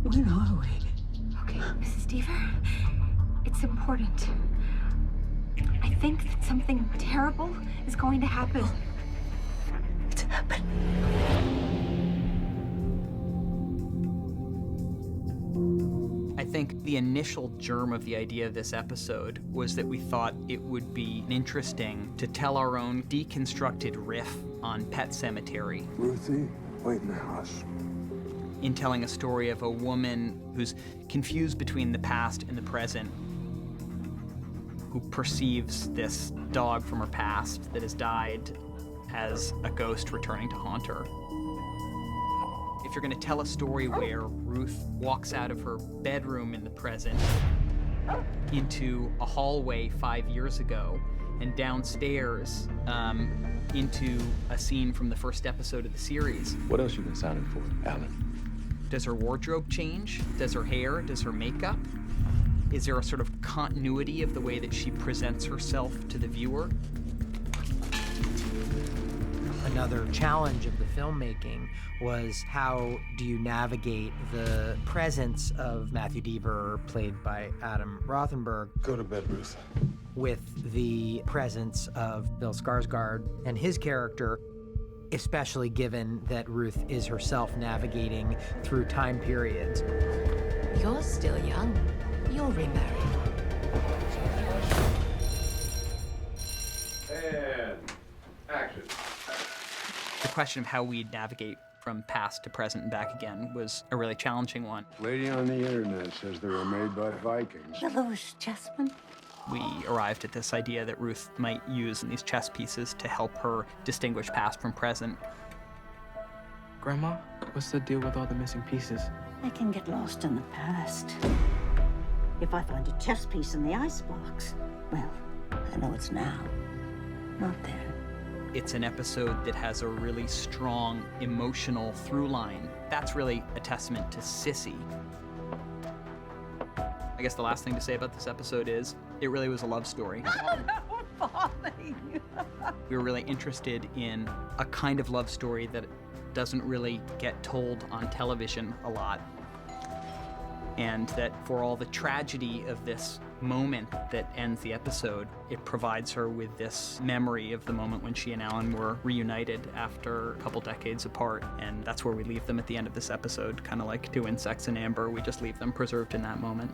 When are we? Okay, Mrs. Deaver, it's important. I think that something terrible is going to happen. It's happening. I think the initial germ of the idea of this episode was that we thought it would be interesting to tell our own deconstructed riff on Pet Sematary. Ruthie, wait in the house. In telling a story of a woman who's confused between the past and the present, who perceives this dog from her past that has died as a ghost returning to haunt her. If you're going to tell a story where Ruth walks out of her bedroom in the present into a hallway 5 years ago and downstairs into a scene from the first episode of the series. What else you been sounding for, Alan? Does her wardrobe change? Does her hair? Does her makeup? Is there a sort of continuity of the way that she presents herself to the viewer? Another challenge of the filmmaking was how do you navigate the presence of Matthew Deaver, played by Adam Rothenberg, Go to bed, Ruth. with the presence of Bill Skarsgård and his character, especially given that Ruth is herself navigating through time periods. You're still young. You'll remarry. And action. The question of how we navigate from past to present and back again was a really challenging one. Lady on the internet says they were made by Vikings. The Louis chessmen. We arrived at this idea that Ruth might use in these chess pieces to help her distinguish past from present. Grandma, what's the deal with all the missing pieces? I can get lost in the past. If I find a chess piece in the icebox, well, I know it's now, not then. It's an episode that has a really strong emotional through line. That's really a testament to Sissy. I guess the last thing to say about this episode is it really was a love story. We were really interested in a kind of love story that doesn't really get told on television a lot. And that for all the tragedy of this moment that ends the episode, it provides her with this memory of the moment when she and Alan were reunited after a couple decades apart. And that's where we leave them at the end of this episode, kind of like two insects in amber. We just leave them preserved in that moment.